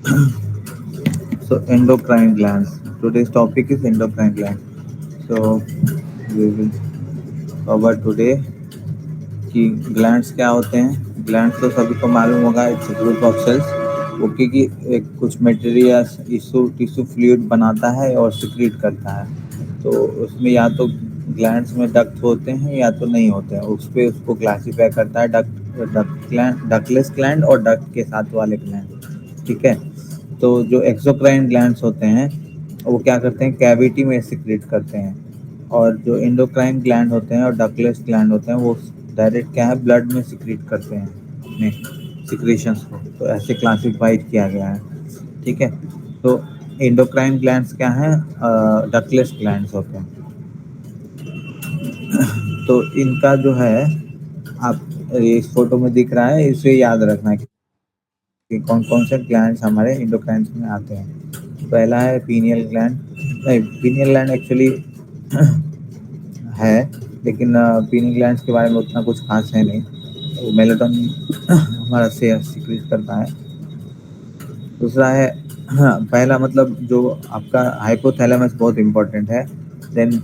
So endocrine glands. Today's topic is endocrine gland. So we will cover today कि glands क्या होते हैं। Glands तो सभी को मालूम होगा, it's group of cells okay कि एक कुछ मटेरियल टिश्यू टिश्यू फ्लूइड बनाता है और सिक्रीट करता है। तो उसमें या तो ग्लैंड्स में डक्ट होते हैं या तो नहीं होते हैं, उस पर उसको क्लासीफाई करता है डक्ट ग्लैंड, डक्टलेस ग्लैंड और डक्ट के साथ वाले ग्लैंड। ठीक है। तो जो एक्सोक्राइन ग्लैंड्स होते हैं वो क्या करते हैं, कैविटी में सिक्रीट करते हैं। और जो एंडोक्राइन ग्लैंड होते हैं और डक्टलेस ग्लैंड होते हैं वो डायरेक्ट क्या है, ब्लड में सिक्रीट करते हैं अपने सिक्रीशंस को। तो ऐसे क्लासिफाइड किया गया है। ठीक है। तो एंडोक्राइन ग्लैंड्स क्या हैं, डक्टलेस ग्लैंड्स होते हैं। तो इनका जो है, आप ये इस फोटो में दिख रहा है, इसे याद रखना है कि कौन कौन से ग्लैंड्स हमारे एंडोक्राइन्स में आते हैं। पहला है पीनियल ग्लैंड। नहीं, पीनियल ग्लैंड एक्चुअली है, लेकिन पीनियल ग्लैंड्स के बारे में उतना कुछ खास है नहीं। वो मेलेटोनिन हमारा से सिक्रीट करता है। दूसरा है, हाँ, पहला मतलब जो आपका हाइपोथैलेमस बहुत इंपॉर्टेंट है। देन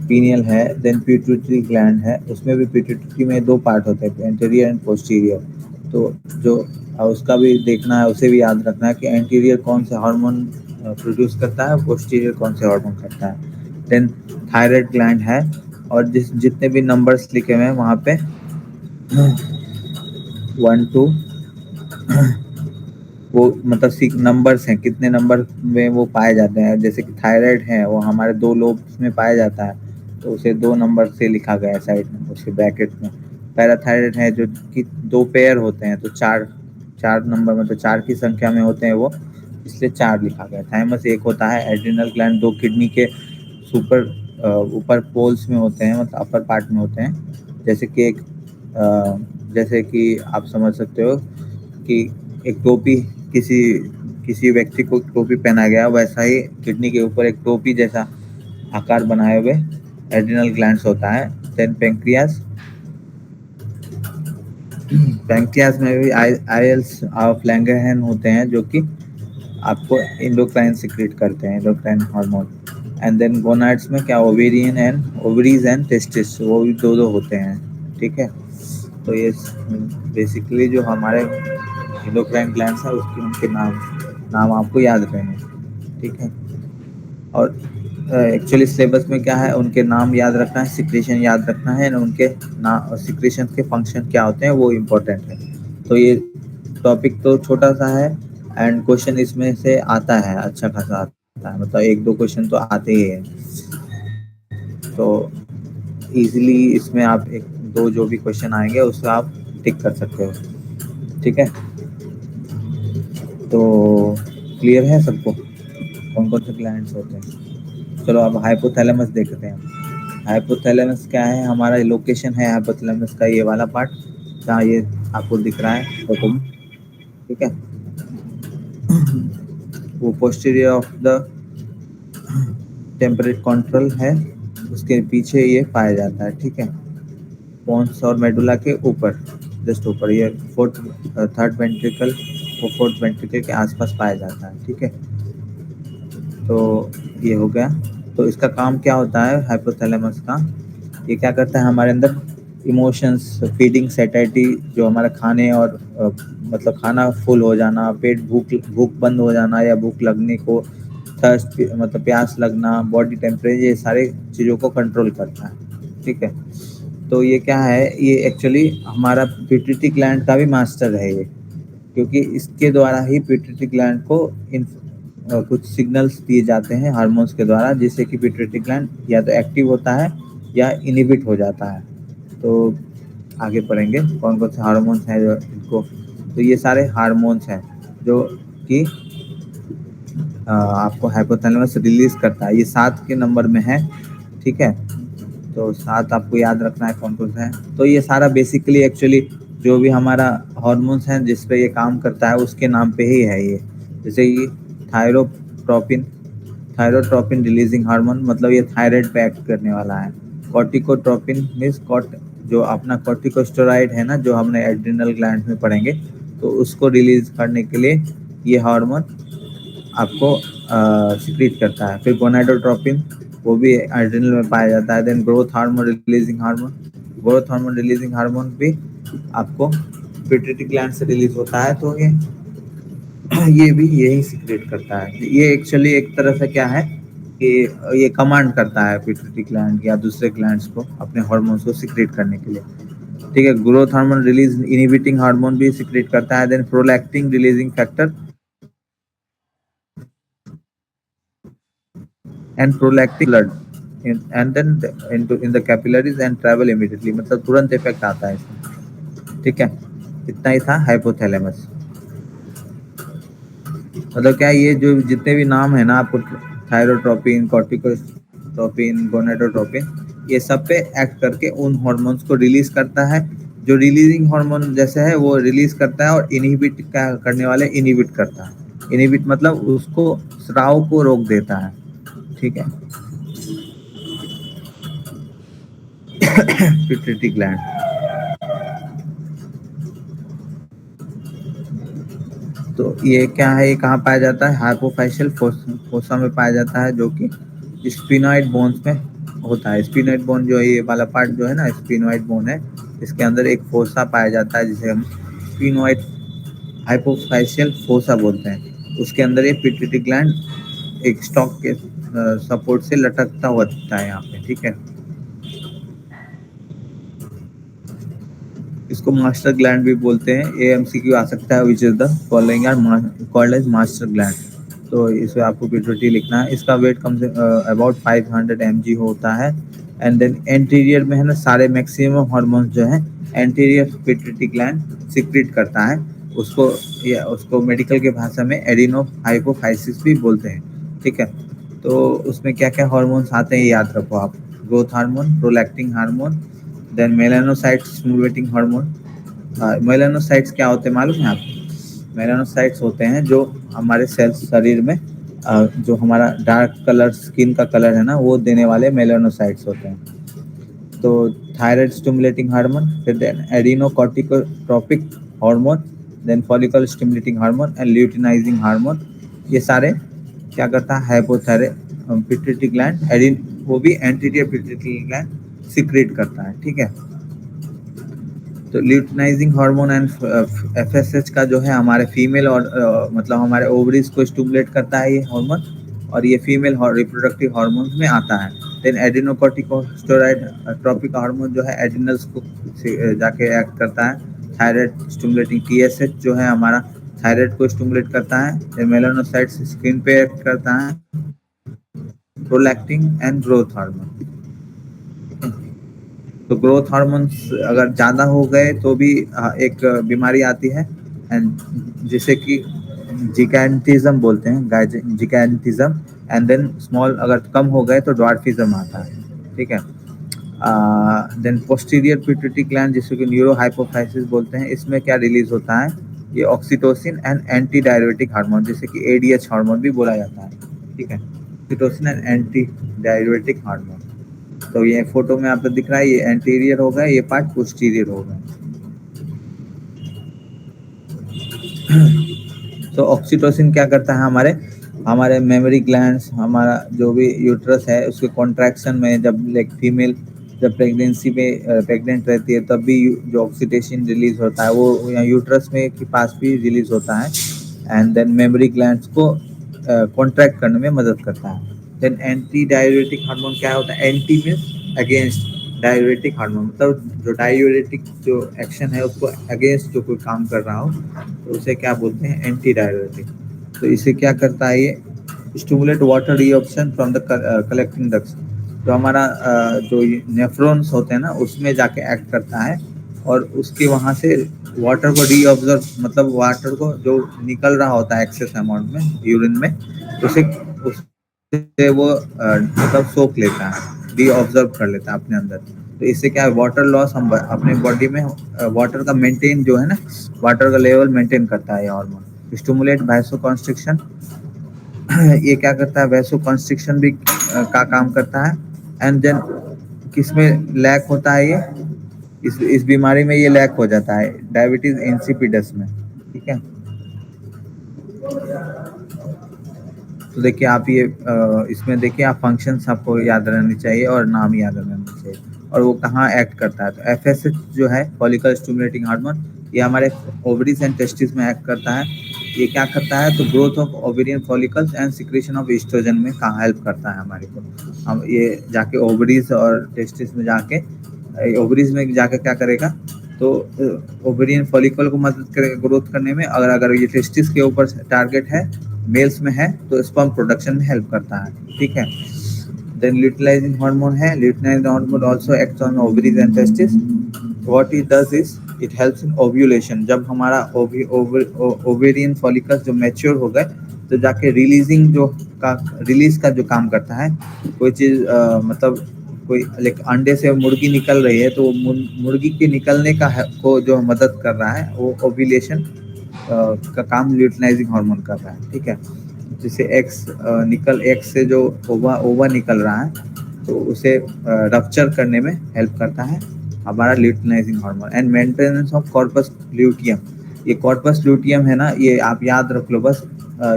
पीनियल है, देन पिट्यूटरी ग्लैंड है। उसमें भी पिट्यूटरी में दो पार्ट होते हैं, एंटीरियर एंड पोस्टीरियर। तो जो उसका भी देखना है, उसे भी याद रखना है कि एंटीरियर कौन से हार्मोन प्रोड्यूस करता है, पोस्टीरियर कौन से हार्मोन करता है। देन थायराइड ग्लैंड है, और जितने भी नंबर्स लिखे हुए हैं वहाँ पे 1 2 वो मतलब नंबर्स हैं, कितने नंबर में वो पाए जाते हैं। जैसे कि थायराइड है, वो हमारे 2 लोब्स में पाया जाता है, तो उसे 2 नंबर से लिखा गया है साइड में, उसके ब्रैकेट में। पैराथायराइड है जो कि 2 पेयर होते हैं, तो 4 नंबर मतलब 4 की संख्या में होते हैं वो, इसलिए 4 लिखा गया। थाइमस एक होता है। एड्रिनल ग्लैंड 2 किडनी के सुपर ऊपर पोल्स में होते हैं, मतलब अपर पार्ट में होते हैं। जैसे कि जैसे कि आप समझ सकते हो कि एक टोपी, किसी किसी व्यक्ति को टोपी पहना गया, वैसा ही किडनी के ऊपर एक टोपी जैसा आकार बनाए हुए एड्रिनल ग्लैंड्स होता है। Then pancreas. पेंक्रियास में भी आयल्स ऑफ लैंगरहैंस होते हैं, जो कि आपको एंडोक्राइन सिक्रेट करते हैं, endocrine hormone. And then gonads में क्या, ovarian and ovaries and testis, वो भी दो होते हैं। ठीक है। तो ये बेसिकली जो हमारे एंडोक्राइन ग्लैंड्स है, उसके उनके नाम आपको याद रखेंगे। ठीक है। और एक्चुअली सिलेबस में क्या है, उनके नाम याद रखना है, सिक्रेशन याद रखना है, उनके नाम सिक्रेशन के फंक्शन क्या होते हैं वो इम्पोर्टेंट है। तो ये टॉपिक तो छोटा सा है, एंड क्वेश्चन इसमें से आता है, अच्छा खासा आता है, मतलब 1 2 क्वेश्चन तो आते ही है। तो इजीली इसमें आप 1 2 जो भी क्वेश्चन आएंगे उससे आप टिक कर सकते हो। ठीक है। तो क्लियर है सबको कौन कौन से ग्लैंड्स होते हैं। चलो अब हाइपोथैलेमस देखते हैं। हाइपोथैलेमस क्या है, हमारा लोकेशन है हाइपोथैलेमस का, ये वाला पार्ट जहाँ ये आपको दिख रहा है फोटो में। ठीक है। वो posterior of the temperate control है, उसके पीछे ये पाया जाता है। ठीक है। पोन्स और मेडुला के ऊपर, जस्ट ऊपर, ये थर्ड वेंट्रिकल, वो फोर्थ वेंट्रिकल के आसपास पाया जाता है। ठीक है। तो ये हो गया। तो इसका काम क्या होता है हाइपोथैलेमस का, ये क्या करता है हमारे अंदर इमोशंस, फीडिंग सैटिस्फैक्टी, जो हमारा खाने और मतलब खाना फुल हो जाना, पेट भूख बंद हो जाना या भूख लगने को, थर्स्ट मतलब प्यास लगना, बॉडी टेम्परेचर, ये सारे चीज़ों को कंट्रोल करता है। ठीक है। तो ये क्या है, ये एक्चुअली हमारा पिट्यूटरी ग्लैंड का भी मास्टर है ये, क्योंकि इसके द्वारा ही पिट्यूटरी ग्लैंड को कुछ सिग्नल्स दिए जाते हैं हार्मोन्स के द्वारा, जिससे कि पिट्यूटरी ग्लैंड या तो एक्टिव होता है या इनहिबिट हो जाता है। तो आगे पढ़ेंगे कौन कौन से हार्मोन्स हैं जो इनको। तो ये सारे हार्मोन्स हैं जो कि आपको हाइपोथैलेमस रिलीज करता है। ये 7 के नंबर में है। ठीक है। तो 7 आपको याद रखना है कौन कौन सा है। तो ये सारा बेसिकली एक्चुअली जो भी हमारा हार्मोन्स हैं जिस पे ये काम करता है उसके नाम पे ही है ये। जैसे कि थायरोट्रोपिन, थायरोट्रोपिन रिलीजिंग हार्मोन, मतलब ये थायराइड पे एक्ट करने वाला है। कॉर्टिकोट्रोपिन मीन्स जो अपना कॉर्टिकोस्टेरॉइड है ना, जो हमने एड्रिनल ग्लैंड में पढ़ेंगे, तो उसको रिलीज करने के लिए ये हार्मोन आपको सिक्रीट करता है। फिर गोनाडोट्रोपिन, वो भी एड्रिनल में पाया जाता है। Then growth hormone releasing hormone, growth hormone releasing hormone भी आपको पिट्यूटरी ग्लैंड से रिलीज होता है। तो ये भी यही सिक्रेट करता है। ये एक्चुअली एक तरह से क्या है कि ये कमांड करता है पिट्यूटरी ग्लैंड या दूसरे ग्लैंड्स को अपने हार्मोन्स को सिक्रेट करने के लिए। ठीक है, growth hormone release inhibiting hormone भी सिक्रेट करता है। Then prolactin releasing factor and prolactin blood and then into in the capillaries and travel immediately, मतलब तुरंत इफेक्ट आता है इसमें। ठीक है, इतना ही था हाइपोथैलेमस। मतलब क्या, ये जो जितने भी नाम है ना आपको, थायरोट्रोपिन, कॉर्टिकोट्रोपिन, गोनाडोट्रोपिन, ये सब पे एक्ट करके उन हार्मोन्स को रिलीज करता है। जो रिलीजिंग हार्मोन जैसे है वो रिलीज करता है, और इनहिबिट करने वाले इनहिबिट करता है। इनहिबिट मतलब उसको स्राव को रोक देता है। ठीक है, पिट्यूटरी ग्लैंड। तो ये क्या है, ये कहाँ पाया जाता है? हाइपोफाइशियल फोसा में पाया जाता है, जो कि स्पिनॉइड बोन्स में होता है। स्पिनॉइड बोन जो है, ये वाला पार्ट जो है ना, स्पिनॉइड बोन है। इसके अंदर एक फोसा पाया जाता है जिसे हम स्पिनॉइड हाइपोफाइशियल फोसा बोलते हैं। उसके अंदर ये पिट्यूटरी ग्लैंड एक स्टॉक के सपोर्ट से लटकता हुआ दिखता है यहाँ पे। ठीक है, इसको मास्टर ग्लैंड भी बोलते हैं। एएमसीक्यू आ सकता है, which is the following are called as master gland. तो इसमें आपको पिट्यूटरी लिखना है। इसका wait come say about 500 mg होता है। एंड देन एंटीरियर में है ना, सारे मैक्सिमम हार्मोन्स जो है एंटीरियर पिट्यूटरी ग्लैंड सिक्रीट करता है। उसको या उसको मेडिकल के भाषा में एडिनो हाइपोफाइसिस भी बोलते हैं। ठीक है, तो उसमें क्या क्या हार्मोन्स आते हैं ये याद रखो आप। Growth hormone, prolactin hormone, then melanocyte stimulating hormone. Melanocytes क्या होते हैं मालूम है आपको? मेलानोसाइट्स होते हैं जो हमारे सेल्स शरीर में जो हमारा डार्क कलर स्किन का कलर है ना, वो देने वाले मेलानोसाइट्स होते हैं। तो थायराइड स्टिमुलेटिंग हार्मोन, फिर then adrenocorticotropic hormone, then follicle stimulating hormone and luteinizing hormone. ये सारे क्या करता है? हाइपोथायराइड पिट्यूटरी ग्लैंड एडिन, वो भी एंटीरियर पिट्यूटरी ग्लैंड सिक्रेट करता है। ठीक है, तो ल्यूटिनाइजिंग हार्मोन एंड एफएसएच का जो है हमारे फीमेल और मतलब हमारे ओवरीज को स्टिमुलेट करता है ये हार्मोन, और ये फीमेल रिप्रोडक्टिव हार्मोन्स में आता है। देन एडिनोकॉर्टिकोस्टेरॉइड ट्रॉपिक हार्मोन जो है एड्रिनल्स को जाके एक्ट करता है। थायराइड स्टिमुलेटिंग टीएसएच जो है हमारा थायराइड को स्टिमुलेट करता है। मेलानोसाइट्स स्किन पे एक्ट करता है। Prolactin and growth hormone. तो ग्रोथ हार्मोन्स अगर ज़्यादा हो गए तो भी एक बीमारी आती है, एंड जिसे कि जिगैंटिज्म बोलते हैं, जिगैंटिज्म। एंड देन स्मॉल अगर कम हो गए तो ड्वार्फिज्म आता है। ठीक है, देन पोस्टीरियर पिट्यूटरी ग्लैंड जिसे कि न्यूरो हाइपोफाइसिस बोलते हैं, इसमें क्या रिलीज होता है? ये oxytocin and anti diuretic hormone, जिसे कि एडीएच हार्मोन भी बोला जाता है। ठीक है, oxytocin and anti diuretic hormone. तो ये फोटो में आपको दिख रहा है, ये एंटीरियर होगा, ये पार्ट पोस्टीरियर होगा। तो ऑक्सीटोसिन क्या करता है? हमारे हमारे मेमोरी ग्लैंड्स, हमारा जो भी यूट्रस है उसके कॉन्ट्रैक्शन में, जब लाइक फीमेल जब प्रेगनेंसी में प्रेग्नेंट रहती है तब भी जो ऑक्सीटोसिन रिलीज होता है वो यहाँ यूट्रस में के पास भी रिलीज होता है। एंड देन मेमोरी ग्लैंड्स को कॉन्ट्रैक्ट करने में मदद करता है। देन एंटी डाययूरेटिक हार्मोन क्या होता है? Anti means against, diuretic hormone मतलब जो डाययूरेटिक जो एक्शन है उसको अगेंस्ट जो कोई काम कर रहा हो तो उसे क्या बोलते हैं? Anti diuretic. तो इसे क्या करता है ये? Stimulate water reabsorption from the collecting ducts. जो हमारा जो नेफ्रॉन्स होते हैं ना उसमें जाके एक्ट करता है, और उसके वहाँ से वाटर को रीअब्जॉर्ब, मतलब वाटर को जो निकल रहा होता है एक्सेस अमाउंट में यूरिन में, उसे उससे वो मतलब सोख लेता है, रीअब्जॉर्ब कर लेता है अपने अंदर। तो इससे क्या है? वाटर लॉस हम अपने बॉडी में वाटर का मेंटेन जो है ना, वाटर का लेवल मेंटेन करता है ये हार्मोन। स्टिमुलेट वैसो कॉन्स्ट्रिक्शन, ये क्या करता है? वैसो कॉन्स्ट्रिक्शन भी का काम करता है। एंड देन किसमें लैक होता है ये? इस बीमारी में ये लैक हो जाता है, डायबिटीज इंसिपिडस में। ठीक है, तो देखिए आप ये इसमें देखिए आप फंक्शंस आपको याद रहनी चाहिए और नाम याद रहना चाहिए और वो कहाँ एक्ट करता है। तो एफएसएच जो है फॉलिकल स्टिमुलेटिंग हार्मोन, ये हमारे ओवरीज एंड टेस्टिस में एक्ट करता है। ये क्या करता है, तो growth of ovarian follicles and secretion of oestrogen में कहाँ हेल्प करता है हमारे को। हम ये जाके ओवरीज और टेस्टिस में जाके, ओवरीज में जाके क्या करेगा, तो ओवेरियन फॉलिकल को मदद करेगा ग्रोथ करने में। अगर अगर ये टेस्टिस के ऊपर टारगेट है, मेल्स में है, तो स्पर्म प्रोडक्शन में हेल्प करता है, ठीक है। देन ल्यूटिलाइजिंग हार्मोन है, luteinizing hormone also acts on ovaries and testis. What it does is it helps in ovulation. जब हमारा ओवेरियन फॉलिकल्स जो मैच्योर हो गए, तो जाके रिलीजिंग जो का रिलीज का जो काम करता है, कोई चीज मतलब कोई लाइक अंडे से मुर्गी निकल रही है, तो वो मुर्गी के निकलने का को जो मदद कर रहा है, वो ओव्यूलेशन का काम ल्यूटिलाइजिंग हार्मोन कर रहा है, ठीक है। जैसे एक्स से जो ओवा ओवा निकल रहा है, तो उसे रप्चर करने में हेल्प करता है हमारा luteinizing hormone. And maintenance of corpus luteum, ये कॉर्पस ल्यूटियम है ना, ये आप याद रख लो बस।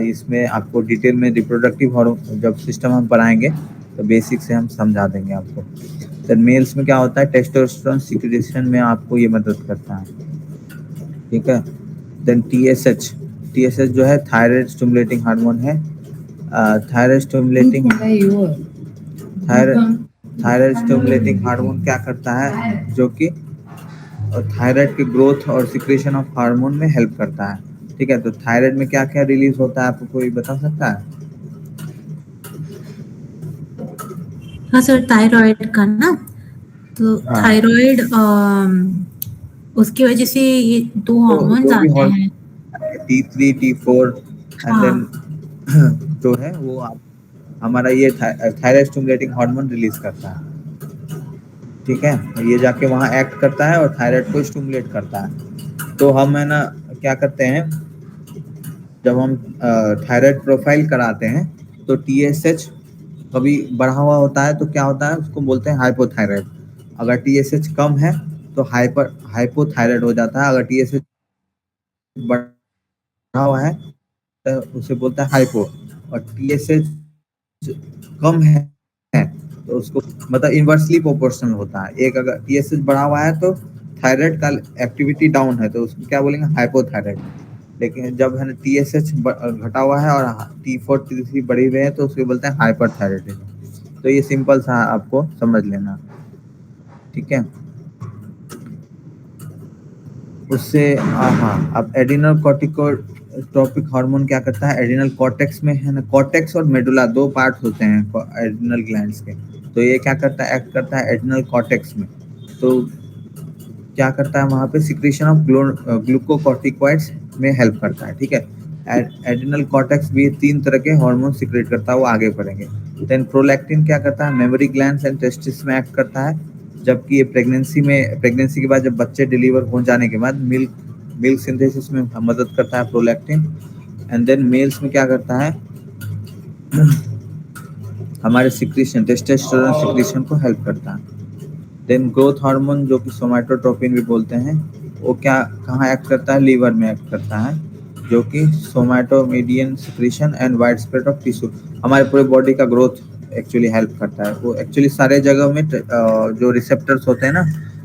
इसमें आपको डिटेल में रिप्रोडक्टिव हार्मोन जब सिस्टम हम पढ़ाएंगे, तो बेसिक से हम समझा देंगे आपको। तो मेल्स में क्या होता है, टेस्टोस्टेरोन सिक्रेशन में आपको ये मदद करता है, ठीक है। देन टीएसएच जो है थायराइड स्टिमुलेटिंग हार्मोन है। Thyroid stimulating thyroid stimulating hormone क्या करता है, जो कि थायराइड की ग्रोथ और सिक्रेशन ऑफ हार्मोन में हेल्प करता है, ठीक है। तो थायराइड में क्या क्या रिलीज होता है, आपको कोई बता सकता है? हाँ सर, थायराइड का ना, तो हाँ, थायराइड उसकी वजह से ये दो तो हार्मोन्स जो भी आते हैं। हार्मोन T3 T4 एंड हाँ देन जो है वो आप हमारा ये थायराइड स्टिमुलेटिंग हार्मोन रिलीज करता है, ठीक है। ये जाके वहाँ एक्ट करता है और थायराइड को स्टिमुलेट करता है। तो हम है ना क्या करते हैं, जब हम थायराइड प्रोफाइल कराते हैं, तो टीएसएच कभी बढ़ा हुआ होता है, तो क्या होता है, उसको बोलते हैं हाइपोथायराइड। अगर टीएसएच कम है, तो हाइपोथायराइड हो जाता है। अगर टीएसएच बढ़ा हुआ है, तो उसे बोलते हैं हाइपो। और टीएसएच कम है, तो उसको मतलब इन्वर्सली प्रोपोर्शनल होता है। एक अगर टीएसएच बढ़ा हुआ है, तो थायराइड का एक्टिविटी डाउन है, तो उसको क्या बोलेंगे, हाइपोथायराइड। लेकिन जब है ना टीएसएच घटा हुआ है और T4 T3 बढ़े हुए हैं, तो उसको बोलते हैं हाइपरथायराइडिज्म। तो ये सिंपल सा आपको समझ लेना, ठीक है। उससे हाँ, अब एड्रिनल कॉर्टिकोट्रोपिक हार्मोन क्या करता है, एड्रिनल कॉर्टेक्स में है ना, कॉर्टेक्स और मेडुला दो पार्ट होते हैं एड्रिनल ग्लैंड्स के। तो ये क्या करता है, एक्ट करता है एड्रिनल कॉर्टेक्स में। तो क्या करता है, वहाँ पे सिक्रेशन ऑफ ग्लूकोकॉर्टिकॉइड्स में हेल्प करता है, ठीक है। एड्रिनल कॉर्टेक्स भी 3 तरह के हार्मोन सिक्रेट करता है, वो आगे पढ़ेंगे। देन प्रोलैक्टिन क्या करता है, मेमोरी ग्लैंड्स एंड टेस्टिस में एक्ट करता है। जबकि ये प्रेगनेंसी के बाद जब बच्चे डिलीवर हो जाने के बाद मिल्क सिंथेसिस में मदद करता है प्रोलैक्टिन। एंड देन मेल्स में क्या करता है, हमारे सिक्रेशन टेस्टोस्टेरोन सिक्रेशन को हेल्प करता है। देन ग्रोथ हार्मोन जो कि सोमैटोट्रोपिन भी बोलते हैं, वो क्या कहाँ एक्ट करता है, लीवर में एक्ट करता है, जो कि somatomedin secretion and widespread of tissue, हमारे पूरे बॉडी का ग्रोथ एक्चुअली हेल्प करता है। वो एक्चुअली सारे जगह में जो रिसेप्टर्स होते हैं ना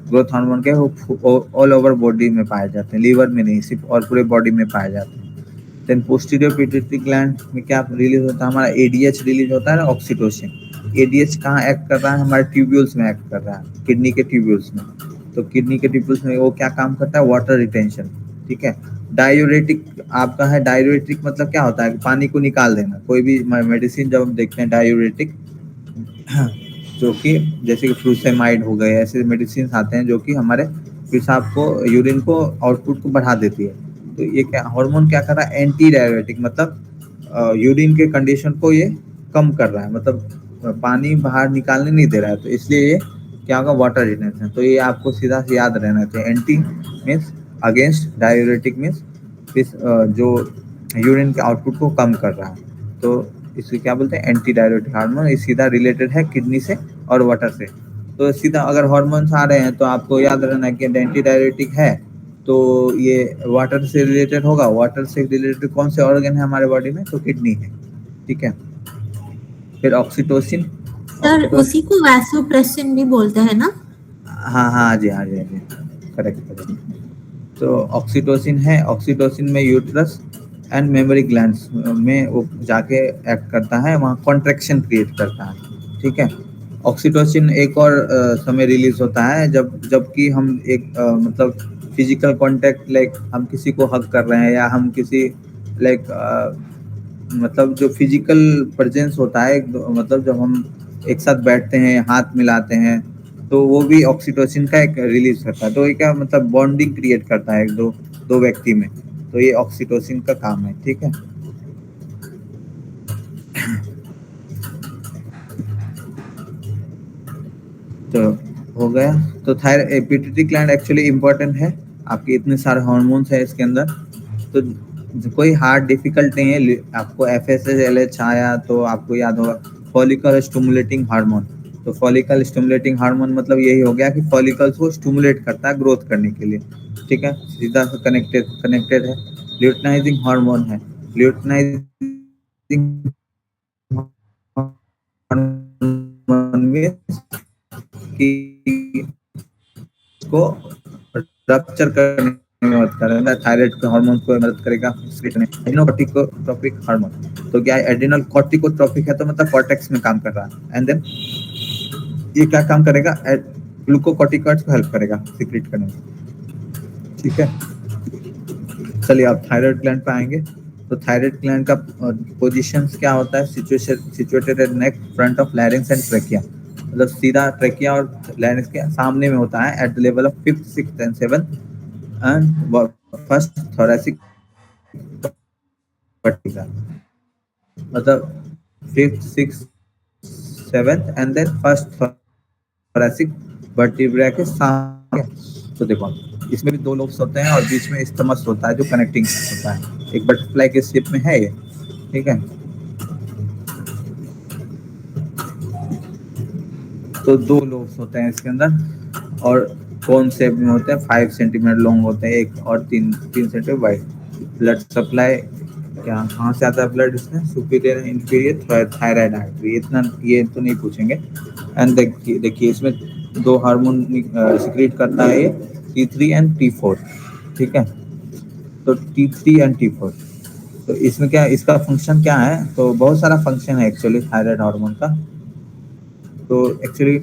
ग्रोथ हार्मोन के, वो ऑल ओवर बॉडी में पाए जाते हैं, लीवर में नहीं सिर्फ, और पूरे बॉडी में पाए जाते हैं। देन पोस्टीरियर पिट्यूटरी ग्लैंड में क्या रिलीज होता है, हमारा एडीएच रिलीज होता है ना, ऑक्सीटोसिन। एडीएच कहाँ एक्ट कर रहा है, हमारे ट्यूब्यूल्स में एक्ट कर रहा है, किडनी के ट्यूब्यूल्स में। तो किडनी के ट्यूब्यूल्स में वो क्या काम करता है, वाटर रिटेंशन, ठीक है। डायूरेटिक आपका है, डायूरेटिक मतलब क्या होता है, पानी को निकाल देना। कोई भी मेडिसिन जब हम देखते हैं डायूरेटिक, जो कि जैसे कि फ्लूसेमाइड हो गए, ऐसे मेडिसिन आते हैं जो कि हमारे पेशाब को, यूरिन को, आउटपुट को बढ़ा देती है। तो ये क्या हार्मोन क्या कर रहा है, एंटी डायरेटिक, मतलब यूरिन के कंडीशन को ये कम कर रहा है, मतलब पानी बाहर निकालने नहीं दे रहा है। तो इसलिए ये क्या होगा, वाटर रिटेंशन। तो ये आपको सीधा से याद रहना चाहिए, anti means against, diuretic means जो यूरिन के आउटपुट को कम कर रहा है। तो इसको क्या बोलते हैं, एंटी डायरेटिक हार्मोन। ये सीधा रिलेटेड है किडनी से और वाटर से। तो सीधा अगर हार्मोन्स आ रहे हैं, तो आपको याद रहना कि एंटी डायरेटिक है, तो ये वाटर से रिलेटेड होगा। वाटर से रिलेटेड कौन से ऑर्गन है हमारे बॉडी में, तो किडनी है। ठीक है। फिर ऑक्सीटोसिन। सर उसी ऑक्सीटोसिन, को वैसोप्रेसिन भी बोलते हैं ना? हाँ हाँ जी, हाँ जी, हाँ जी, करेक्ट करेक्ट। तो ऑक्सीटोसिन है, ऑक्सीटोसिन में यूट्रस एंड मेमोरी ग्लैंड्स में वो जाके एक्ट करता है, वहाँ कॉन्ट्रैक्शन क्रिएट करता है, ठीक है। ऑक्सीटोसिन एक और समय रिलीज होता है जब जबकि हम एक मतलब फिजिकल कांटेक्ट, लाइक हम किसी को हग कर रहे हैं या हम किसी लाइक मतलब जो फिजिकल प्रेजेंस होता है मतलब जब हम एक साथ बैठते हैं, हाथ मिलाते हैं, तो वो भी ऑक्सीटोसिन का एक रिलीज करता है। तो ये क्या मतलब बॉन्डिंग क्रिएट करता है एक दो दो व्यक्ति में, तो ये ऑक्सीटोसिन का काम है, ठीक है। तो हो गया। तो thyroid pituitary gland actually important है, आपके इतने सारे हार्मोन्स है इसके अंदर। तो कोई हार्ड डिफिकल्ट नहीं है, आपको एफएसएच एलएच आया तो आपको याद होगा फॉलिकल स्टिमुलेटिंग हार्मोन। तो फॉलिकल स्टिमुलेटिंग हार्मोन मतलब यही हो गया कि फॉलिकल्स को स्टिमुलेट करता है ग्रोथ करने के लिए, ठीक है, सीधा से कनेक्टेड कनेक्टेड है। ल्यूटिनाइजिंग हार्मोन है, ल्यूटिनाइजिंग हार्मोन में कि को रप्चर करने में मदद करेगा, थायराइड के हार्मोन को मदद करेगा एक्सक्रीट में। एड्रेनोकॉर्टिकोट्रोपिक हार्मोन, तो क्या है एड्रेनल कॉर्टिकोट्रोपिक है, तो मतलब कॉर्टेक्स में काम कर रहा है। एंड देन ये क्या काम करेगा, ग्लूकोकॉर्टिकॉइड्स को हेल्प करेगा सीक्रेट करने में, ठीक है। चलिए आप थायराइड ग्लैंड पे आएंगे। तो थायराइड ग्लैंड का पोजीशन क्या होता है, situated at neck front of larynx and trachea, मतलब सीधा ट्रेकिया और लैरिंक्स के सामने में होता है, at the level of fifth sixth and seventh and first thoracic vertebra, मतलब fifth six seventh and then first thoracic vertebra के सामने। तो देखो इसमें भी दो लोब्स होते हैं और बीच में स्टमक होता है जो कनेक्टिंग होता है, एक बटरफ्लाई के शेप में है ये, ठीक है। तो दो लोब्स होते हैं इसके अंदर और कोन शेप में होते हैं, 5 सेंटीमीटर लॉन्ग होते हैं एक, और 3 3 सेंटीमीटर वाइड। ब्लड सप्लाई क्या कहाँ से आता है ब्लड इसमें, सुपीरियर इंफीरियर थायराइड आर्टरी, इतना ये तो नहीं पूछेंगे। एंड देखिए देखिए इसमें दो हार्मोन सिक्रीट करता है ये, T3 एंड T4, ठीक है। तो T3 एंड T4, तो इसमें क्या इसका फंक्शन क्या है, तो बहुत सारा फंक्शन है एक्चुअली थायराइड हार्मोन का। तो एक्चुअली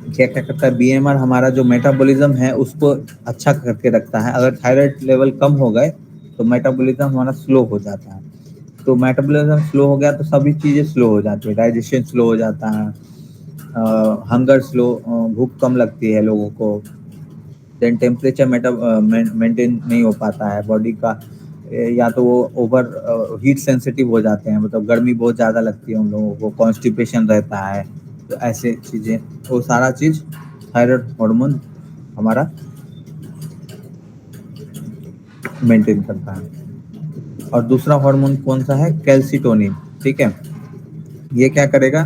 क्या क्या करता है, बीएमआर हमारा जो मेटाबॉलिज्म है उसको अच्छा करके रखता है। अगर थायराइड लेवल कम हो गए तो मेटाबॉलिज्म हमारा स्लो हो जाता है। तो मेटाबॉलिज्म स्लो हो गया तो सभी चीज़ें स्लो हो जाती है, डाइजेशन स्लो हो जाता है, हंगर स्लो, भूख कम लगती है लोगों को, देन टेम्परेचर मेंटेन नहीं हो पाता है बॉडी का, या तो वो ओवर हीट सेंसिटिव हो जाते हैं, मतलब गर्मी बहुत ज़्यादा लगती है उन लोगों को, कॉन्स्टिपेशन रहता है। तो ऐसे चीज़ें, वो सारा चीज़ थायराइड हार्मोन हमारा मेंटेन करता है। और दूसरा हार्मोन कौन सा है, कैल्सिटोनिन, ठीक है। ये क्या करेगा,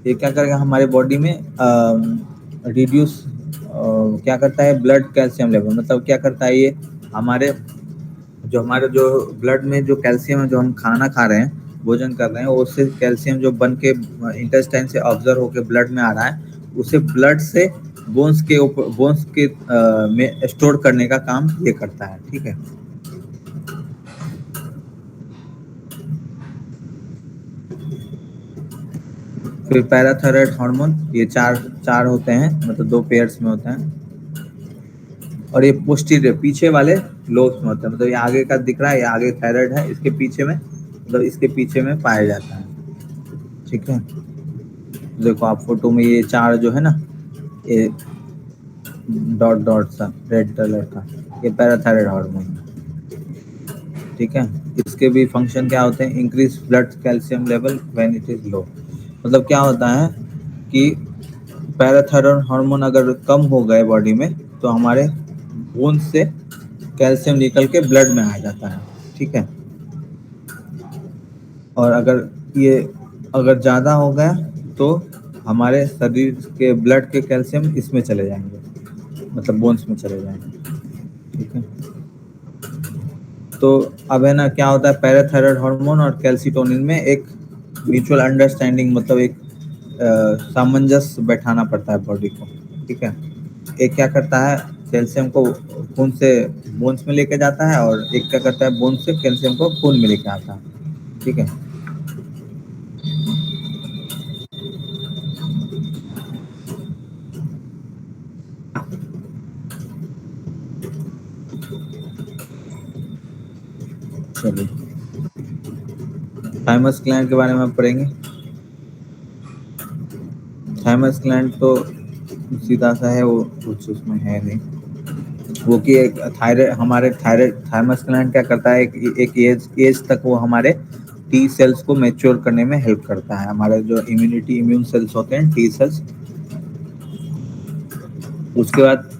ये क्या करेगा हमारे बॉडी में रिड्यूस क्या करता है, ब्लड कैल्शियम लेवल, मतलब क्या करता है ये हमारे जो ब्लड में जो कैल्शियम है, जो हम खाना खा रहे हैं, भोजन कर रहे हैं, उससे कैल्शियम जो बन के इंटेस्टाइन से ऑब्जर्व होकर ब्लड में आ रहा है, उसे ब्लड से बोन्स के ऊपर बोन्स के में स्टोर करने का काम ये करता है, ठीक है। फिर पैराथायराइड हार्मोन, ये चार चार होते हैं, मतलब दो पेयर्स में होते हैं, और ये पोस्टीरियर पीछे वाले लोब्स में होता है, मतलब ये आगे का दिख रहा है, ये आगे थायराइड है, इसके पीछे में मतलब इसके पीछे में पाया जाता है, ठीक है। देखो आप फोटो में ये चार जो है ना, ये डॉट डॉट सा रेड कलर का, ये पैराथायराइड हार्मोन है, ठीक है। इसके भी फंक्शन क्या होते हैं, increase blood calcium level when it is low, मतलब क्या होता है कि पैराथायराइड हार्मोन अगर कम हो गए बॉडी में तो हमारे बोन से कैल्शियम निकल के ब्लड में आ जाता है, ठीक है। और अगर ये अगर ज़्यादा हो गया तो हमारे शरीर के ब्लड के कैल्शियम इसमें चले जाएंगे, मतलब बोन्स में चले जाएंगे, ठीक है। तो अब है ना क्या होता है, पैराथायराइड हार्मोन और कैल्सिटोनिन में एक म्यूचुअल अंडरस्टैंडिंग, मतलब एक सामंजस्य बैठाना पड़ता है बॉडी को, ठीक है। एक क्या करता है, कैल्शियम को खून से बोन्स में लेके जाता है, और एक क्या करता है, बोन्स से कैल्शियम को खून में लेके आता है, ठीक है। चलिए, थाइमस ग्लैंड के बारे में आप पढ़ेंगे। थाइमस ग्लैंड तो सीधा सा है, वो कुछ उसमें है नहीं। वो कि एक थायराइड, हमारे थायराइड थाइमस ग्लैंड क्या करता है, एक एज तक वो हमारे टी सेल्स को मैच्योर करने में हेल्प करता है। हमारे जो इम्यून सेल्स होते हैं, टी सेल्स, उसके बाद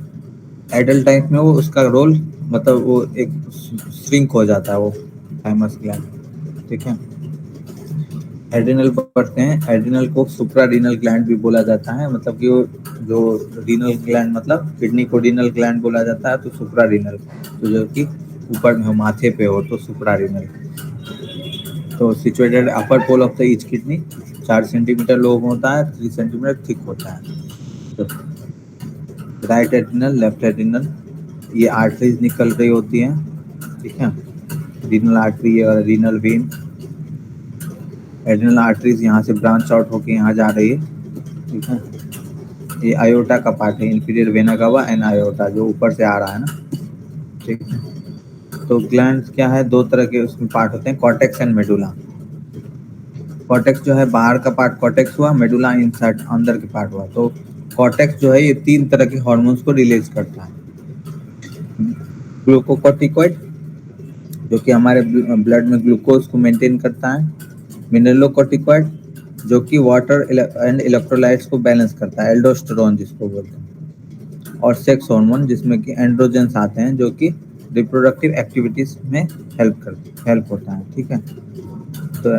एडल्ट टाइप में वो उसका रोल, मतलब वो एक श्रिंक हो जाता है वो थाइमस ग्लैंड, ठीक है। एड्रिनल पढ़ते हैं। एड्रिनल को सुप्रारीनल ग्लैंड भी बोला जाता है, मतलब कि वो जो रीनल ग्लैंड, मतलब किडनी को रीनल ग्लैंड बोला जाता है, तो सुप्रारीनल तो जो कि ऊपर में हो, माथे पे हो, तो सुप्रारीनल। तो situated upper pole of the each kidney, 4 centimetre long होता है, 3 सेंटीमीटर थिक होता है। तो राइट एड्रिनल, लेफ्ट एड्रिनल, ये आर्टरीज निकल रही होती हैं, ठीक है। रीनल आर्टरी और रीनल वेन, एड्रिनल आर्टरीज यहाँ से ब्रांच आउट होके यहाँ जा रही है, ठीक है। ये आयोटा का पार्ट है, inferior vena cava and iota, जो ऊपर से आ रहा है ना, ठीक है। तो ग्लैंड क्या है, दो तरह के उसमें पार्ट होते हैं, कॉर्टेक्स एंड मेडुला। कॉर्टेक्स जो है बाहर का पार्ट कॉर्टेक्स हुआ, मेडुला इनसाइड अंदर के पार्ट हुआ। तो कॉर्टेक्स जो है ये 3 तरह के हार्मोन्स को रिलीज करता है। ग्लूकोकॉर्टिकॉइड, जो कि हमारे ब्लड में ग्लूकोज को मेंटेन करता है। मिनरलोकॉर्टिकॉइड, जो कि वाटर एंड इलेक्ट्रोलाइट्स को बैलेंस करता है, एल्डोस्टेरोन जिसको बोलते हैं। और सेक्स हार्मोन, जिसमें कि एंड्रोजेंस आते हैं, जो कि रिप्रोडक्टिव एक्टिविटीज में हेल्प होता है, ठीक है। तो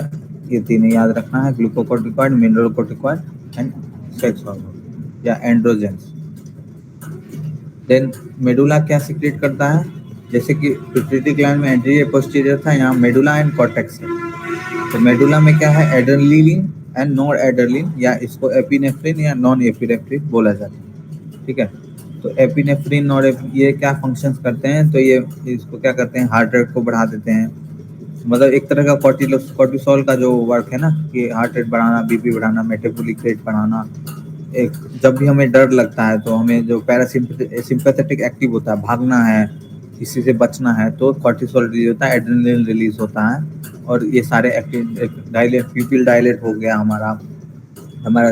ये तीनों याद रखना है, glucocorticoid, mineralocorticoid and sex hormone या एंड्रोजेंस। देन मेडुला क्या सीक्रेट करता है, जैसे कि पिट्यूटरी ग्लैंड में एंटीरियर पोस्टीरियर था, यहाँ मेडुला एंड कॉर्टेक्स है। तो मेडुला में क्या है, एड्रेनलिन एंड नॉन एड्रेनलिन, या इसको एपिनेफ्रिन या नॉन एपिनेफ्रिन बोला जाता है, ठीक है। तो एपिनेफ्रिन और ये क्या फंक्शंस करते हैं, तो ये इसको क्या करते हैं, हार्ट रेट को बढ़ा देते हैं। मतलब एक तरह का कॉर्टिसोल का जो वर्क है ना, कि हार्ट रेट बढ़ाना, बीपी बढ़ाना, मेटाबॉलिक रेट बढ़ाना। एक जब भी हमें डर लगता है, तो हमें जो सिंपैथेटिक एक्टिव होता है, भागना है, किसी से बचना है, तो कॉर्टिसोल रिलीज होता है, एड्रेनलिन रिलीज होता है, और ये सारे एक्टिव डायलेट, प्यूपिल डायलेट हो गया हमारा, हमारा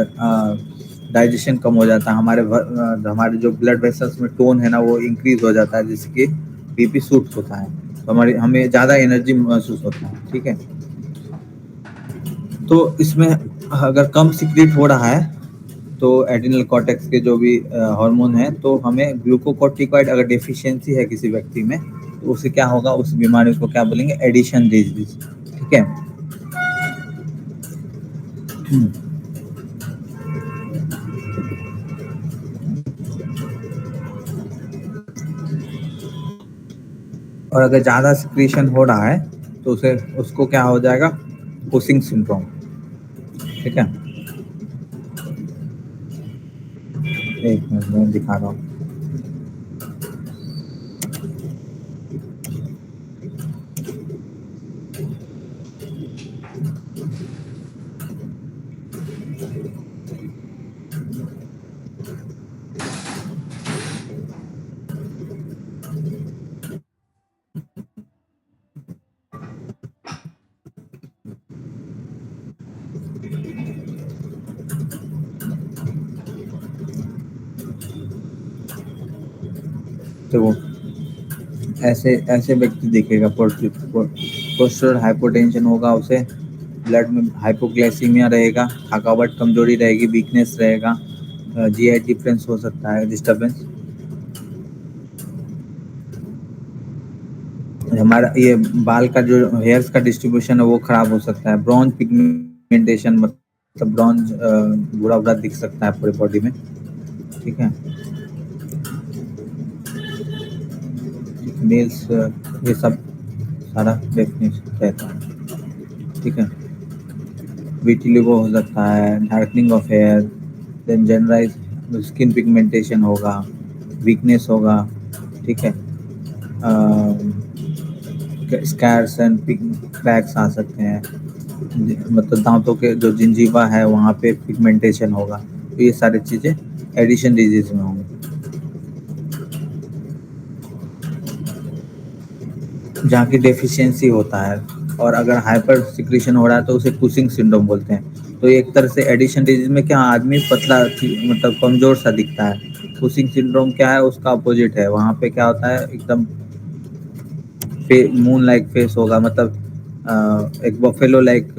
डाइजेशन कम हो जाता है, हमारे जो ब्लड वेसल्स में टोन है ना, वो इंक्रीज हो जाता है, जिससे कि बीपी शूट होता है, तो हमें ज़्यादा एनर्जी महसूस होता है, ठीक है। तो इसमें अगर कम सीक्रेट हो रहा है, तो एड्रिनल कॉर्टेक्स के जो भी हार्मोन है, तो हमें ग्लूकोकॉर्टिकॉइड अगर डेफिशिएंसी है किसी व्यक्ति में, तो उससे क्या होगा, उस बीमारी को क्या बोलेंगे, एडिशन डिजीज, ठीक है। और अगर ज़्यादा सिक्रीशन हो रहा है, तो उसको क्या हो जाएगा, कुशिंग सिंड्रोम, ठीक है। एक मिनट में दिखा रहा हूँ। तो वो ऐसे ऐसे व्यक्ति देखेगा, पोस्टर हाइपोटेंशन होगा, उसे ब्लड में हाइपोग्लाइसीमिया रहेगा, थकावट, कमजोरी रहेगी, वीकनेस रहेगा, जीआई डिफरेंस हो सकता है, डिस्टर्बेंस। हमारा ये बाल का जो हेयर्स का डिस्ट्रीब्यूशन है, वो खराब हो सकता है, ब्रॉन्ज पिगमेंटेशन, मतलब ब्रॉन्ज बुरा बुरा दिख सकता है पूरे बॉडी में, ठीक है। नेल्स, ये सब सारा डेफिनेशन रहता है, ठीक है। विटिलिगो हो सकता है, darkening of hair, then generalise skin pigmentation होगा, वीकनेस होगा, ठीक है। स्कैर्स एंड क्रैक्स आ सकते हैं, मतलब दांतों के जो जिंजीवा है वहाँ पे पिगमेंटेशन होगा, तो ये सारी चीज़ें एडिशन डिजीज में होंगी। जहाँ की डेफिशिएंसी होता है, और अगर हाइपर सिक्रेशन हो रहा है तो उसे कुशिंग सिंड्रोम बोलते हैं। तो एक तरह से एडिशन डिजीज में क्या आदमी पतला मतलब कमजोर सा दिखता है, कुशिंग सिंड्रोम क्या है उसका अपोजिट है, वहाँ पे क्या होता है एकदम मून लाइक फेस होगा, मतलब एक बफेलो लाइक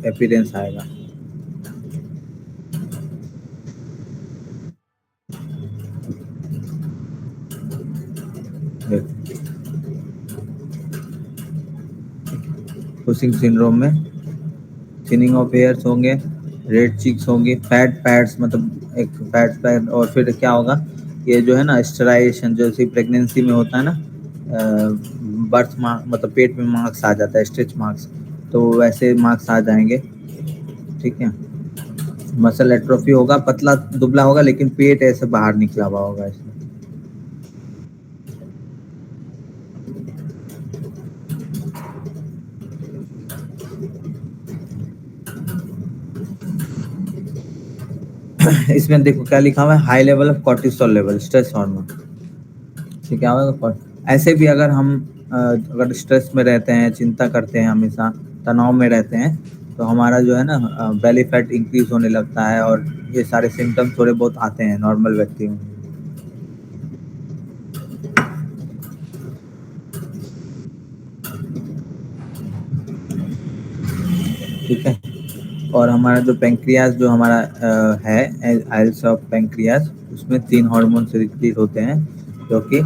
अपीयरेंस आएगा। कुशिंग सिंड्रोम में थिनिंग ऑफ हेयर्स होंगे, रेड चीक्स होंगे, फैट पैड्स, मतलब एक फैट पैड, और फिर क्या होगा, ये जो है ना स्टेराइजेशन जैसे प्रेगनेंसी में होता है ना, बर्थ मार्क मतलब पेट में मार्क्स आ जाता है, स्ट्रेच मार्क्स, तो वैसे मार्क्स आ जाएंगे, ठीक है। मसल एट्रोफी होगा, पतला दुबला होगा लेकिन पेट ऐसे बाहर निकला हुआ होगा इसमें। इसमें देखो क्या लिखा हुआ है, high level of cortisol level, stress hormone. ठीक है, ऐसे भी अगर हम अगर स्ट्रेस में रहते हैं, चिंता करते हैं, हमेशा तनाव में रहते हैं, तो हमारा जो है ना बेली फैट इंक्रीज होने लगता है, और ये सारे सिम्टम्स थोड़े बहुत आते हैं नॉर्मल व्यक्ति में। ठीक है। और हमारा जो पेंक्रियाज जो हमारा है, आइल्स ऑफ पेंक्रियाज, उसमें 3 हार्मोन रिलीज होते हैं, जो कि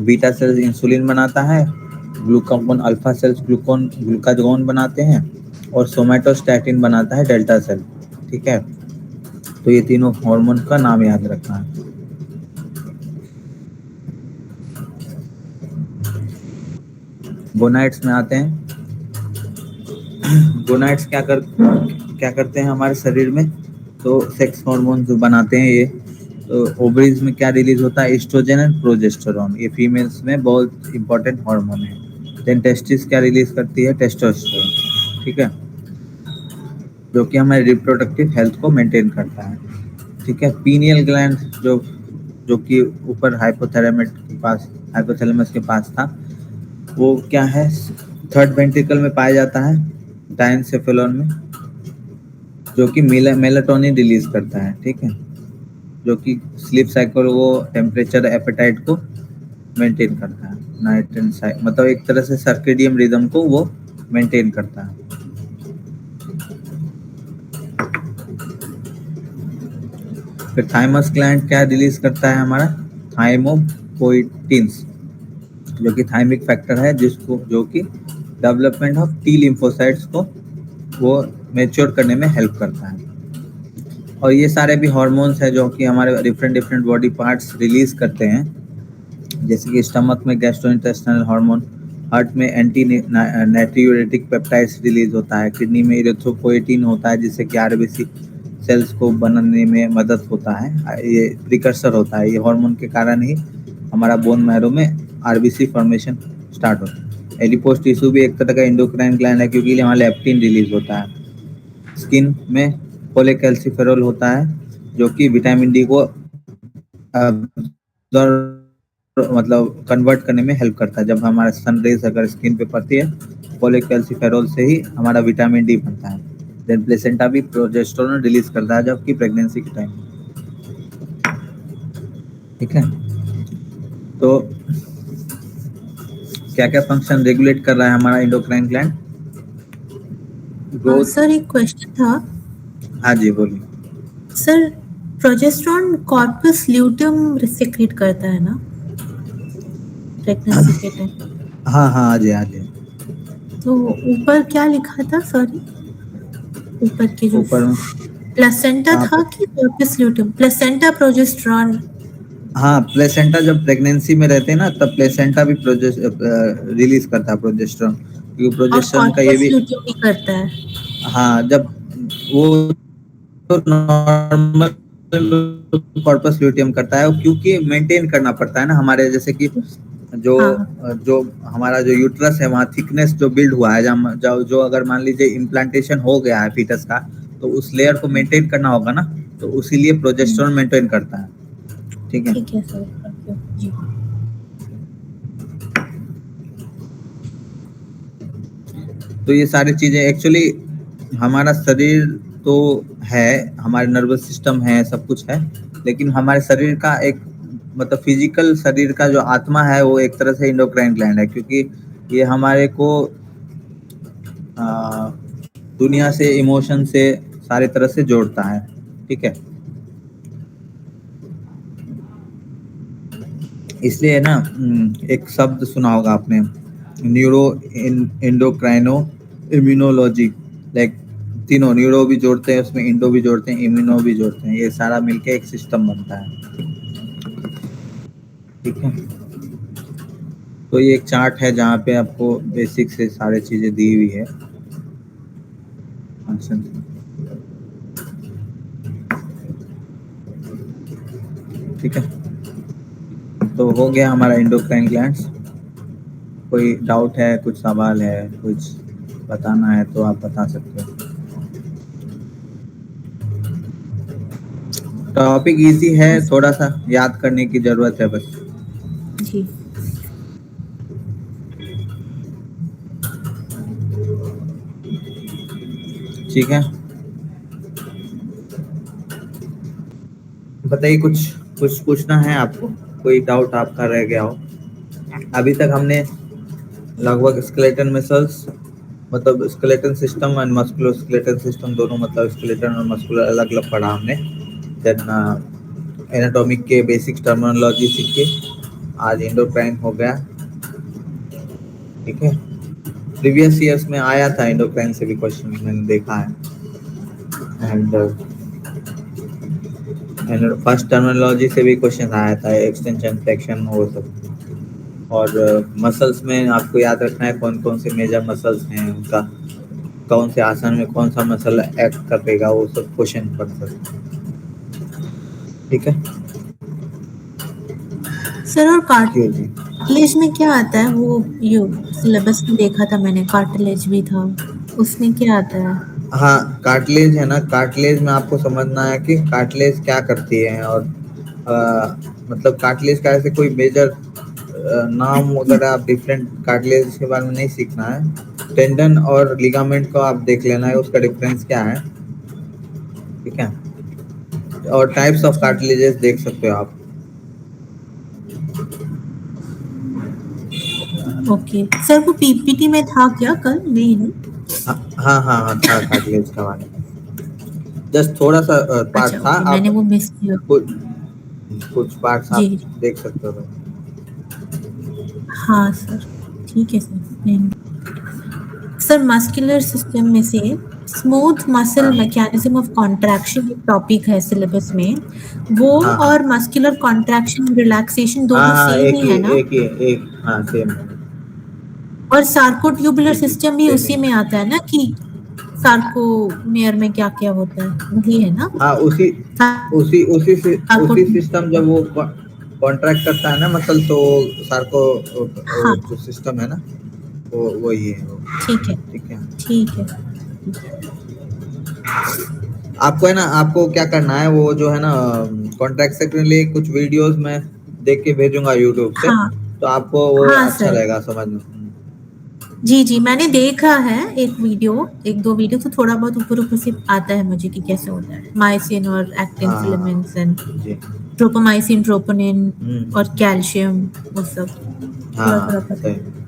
बीटा सेल्स इंसुलिन बनाता है, ग्लूकागोन अल्फा सेल्स ग्लूकागोन बनाते हैं, और सोमेटोस्टैटिन बनाता है डेल्टा सेल, ठीक है। तो ये तीनों हार्मोन का नाम याद रखना है। गोनाइड्स में आते हैं। गोनाइड्स क्या करते हैं हमारे शरीर में, तो सेक्स हार्मोन जो बनाते हैं ये, तो ओवरीज में क्या रिलीज होता है, एस्ट्रोजन एंड प्रोजेस्टेरोन, ये फीमेल्स में बहुत इंपॉर्टेंट हार्मोन है। देन टेस्टिस क्या रिलीज करती है, टेस्टोस्टेरोन, ठीक है, जो कि हमारे रिप्रोडक्टिव हेल्थ को मेंटेन करता है, ठीक है। पीनियल ग्लैंड जो कि ऊपर हाइपोथैलेमस के पास था, वो क्या है, थर्ड वेंट्रिकल में पाया जाता है, डायनसेफेलॉन में, जो कि मेलाटोनिन रिलीज करता है, ठीक है, जो कि स्लीप साइकिल को, टेम्परेचर, एपेटाइट को मेंटेन करता है, नाइट एंड मतलब एक तरह से सर्केडियम रिदम को वो मेंटेन करता है। फिर थाइमस ग्लैंड क्या रिलीज करता है हमारा, थाइमोपोइटिन्स, जो कि थाइमिक फैक्टर है, जो कि डेवलपमेंट ऑफ टी लिम्फोसाइट्स को वो मैच्योर करने में हेल्प करता है। और ये सारे भी हार्मोन्स हैं जो कि हमारे डिफरेंट बॉडी पार्ट्स रिलीज करते हैं, जैसे कि स्टमक में गैस्ट्रोइंटेस्टाइनल हार्मोन, हार्ट में एंटी नाइट्रियोरेटिक पेप्टाइड्स रिलीज होता है, किडनी में इरिथ्रोपोएटिन होता है जिससे कि आरबीसी सेल्स को बनने में मदद होता है, ये प्रिकर्सर होता है, ये हार्मोन के कारण ही हमारा बोन मैरो में आरबीसी फॉर्मेशन स्टार्ट होता है। एडिपोज टिश्यू भी एक तरह का इंडोक्राइन ग्लैंड है, क्योंकि यहाँ लेप्टिन रिलीज होता है। स्किन में कोलेकैल्सिफेरॉल होता है, जो कि विटामिन डी को मतलब कन्वर्ट करने में हेल्प करता है। जब हमारा सन रेज अगर स्किन पे पड़ती है, कोलेकैल्सिफेरॉल से ही हमारा विटामिन डी बनता है। देन प्लेसेंटा भी प्रोजेस्टेरोन रिलीज करता है जबकि प्रेगनेंसी के टाइम, ठीक है। तो क्या क्या फंक्शन रेगुलेट कर रहा है हमारा एंडोक्राइन ग्लैंड, ग्रोथ। सर एक क्वेश्चन था। हाँ जी बोलिए। Sir progesterone corpus luteum secrete करता है ना प्रेगनेंसी के टाइम? हाँ हाँ, आ जाए। तो ऊपर क्या लिखा था, सॉरी, ऊपर के जो ऊपर प्लेसेंटा था कि कॉर्पस ल्यूटियम, प्लेसेंटा प्रोजेस्टेरोन हाँ, प्लेसेंटा जब प्रेगनेंसी में रहते हैं ना, तब प्लेसेंटा भी रिलीज करता है प्रोजेस्टेरॉन, क्योंकि और प्रोजेस्टेरॉन का ये कॉर्पस भी। ल्यूटियम भी करता है। हाँ, जब वो तो नॉर्मल कॉर्पस ल्यूटियम करता है, क्योंकि मेंटेन करना पड़ता है ना हमारे, जैसे कि जो हाँ। जो हमारा जो यूट्रस है वहाँ थिकनेस जो बिल्ड हुआ है, जो अगर मान लीजिए इम्प्लांटेशन हो गया है फीटस का, तो उस लेयर को मेंटेन करना होगा ना, तो इसीलिए प्रोजेस्टेरॉन मेंटेन करता है। ठीक है। ठीक है सर, थैंक यू जी। तो ये सारी चीजें एक्चुअली हमारा शरीर तो है, हमारे नर्वस सिस्टम है, सब कुछ है, लेकिन हमारे शरीर का एक मतलब फिजिकल शरीर का जो आत्मा है वो एक तरह से इंडोक्राइन ग्लैंड है, क्योंकि ये हमारे को दुनिया से, इमोशन से, सारे तरह से जोड़ता है। ठीक है। इसलिए ना एक शब्द सुना होगा आपने, न्यूरो एंडोक्राइनो इम्यूनोलॉजी, लाइक तीनों न्यूरो भी जोड़ते हैं उसमें, इंडो भी जोड़ते हैं, इम्यूनो भी जोड़ते हैं, ये सारा मिलके एक सिस्टम बनता है। ठीक है। तो ये एक चार्ट है जहाँ पे आपको बेसिक से सारी चीजें दी हुई है। ठीक है। तो हो गया हमारा एंडोक्राइन ग्लैंड्स। कोई डाउट है, कुछ सवाल है, कुछ बताना है तो आप बता सकते हो। टॉपिक इजी है, थोड़ा सा याद करने की जरूरत है बस। जी। ठीक है। बताइए, कुछ कुछ पूछना है आपको, कोई डाउट आपका रह गया हो। अभी तक हमने लगभग स्केलेटन मसल्स, मतलब skeleton system and मस्कुलो skeleton system दोनों, मतलब स्केलेटन और मस्कुलर अलग अलग पढ़ा हमने। देन एनाटॉमिक के बेसिक टर्मिनोलॉजी सीख के आज एंडोक्राइन हो गया। ठीक है। प्रीवियस ईयर्स में आया था एंडोक्राइन से भी क्वेश्चन, मैंने देखा है। एंड फर्स्ट टर्मिनोलॉजी से भी क्वेश्चन आया था, एक्सटेंशन, फ्लेक्शन, वो सब। और मसल्स में आपको याद रखना है कौन कौन से मेजर मसल्स हैं, उनका कौन से आसन में कौन सा मसल एक्ट करेगा, वो सब क्वेश्चन पढ़ सकते हैं। ठीक है सर, और क्यों जी। कार्टिलेज में क्या आता है? वो ये सिलेबस में देखा था मैंने, कार्टिलेज भी था, उसमें क्या आता है? हाँ, कार्टिलेज है ना, कार्टिलेज में आपको समझना है कि कार्टिलेज क्या करती है, और मतलब कार्टिलेज का ऐसे कोई मेजर नाम वगैरह आप डिफरेंट कार्टिलेज के बारे में नहीं सीखना है। टेंडन और लिगामेंट को आप देख लेना है, उसका डिफरेंस क्या है। ठीक है। और टाइप्स ऑफ कार्टिलेजेस देख सकते हो आप। ओके सर, वो पीपीटी में था क्या कल? नहीं ना? हाँ हाँ हाँ, था कार्टिलेज का बारे में, जस्ट थोड़ा सा पार्ट अच्छा, था। ओके, आप मैंने वो मिस किया। कुछ कुछ पार्ट्स जी आप जी। देख सकते हो। हाँ सर, ठीक है सर, नहीं। सर, मस्कुलर सिस्टम में से स्मूथ मसल हाँ मैकेनिज्म ऑफ कॉन्ट्रैक्शन एक टॉपिक है सिलेबस में। वो हाँ हाँ और मस्कुलर कॉन्ट्रैक्शन रिलैक्सेशन हाँ दोनों हाँ, सेम एक ही ही है ना? एक ही एक, हाँ सेम है। और सार्कोट्यूबुलर एक ही सिस्टम भी सेम उसी ही। में आता है ना, कि सार्कोमेयर में क्या क्या होता है, वही है ना? हाँ, उसी सार्कोट सिस्टम जब वो कॉन्ट्रैक्ट करता है ना मसल, तो सार्को हाँ, जो सिस्टम है ना, वो वही है वो। ठीक है, ठीक है। ठीक है सर, ठीक है। आपको है ना, आपको क्या करना है, वो जो है ना कॉन्ट्रैक्ट के लिए कुछ वीडियोस में देख के भेजूंगा यूट्यूब से, हाँ, तो आपको वो हाँ अच्छा सर। रहेगा समझ में। जी जी, मैंने देखा है एक वीडियो, एक दो वीडियो, तो थोड़ा बहुत ऊपर ऊपर से आता है मुझे कि कैसे होता है मायोसिन और एक्टिन हाँ फिलामेंट्स एंड जी। ट्रोपोमाइसिन, ट्रोपोनिन और हम्म। कैल्शियम, वो सब थोड़ा थोड़ा हाँ पता सही। है।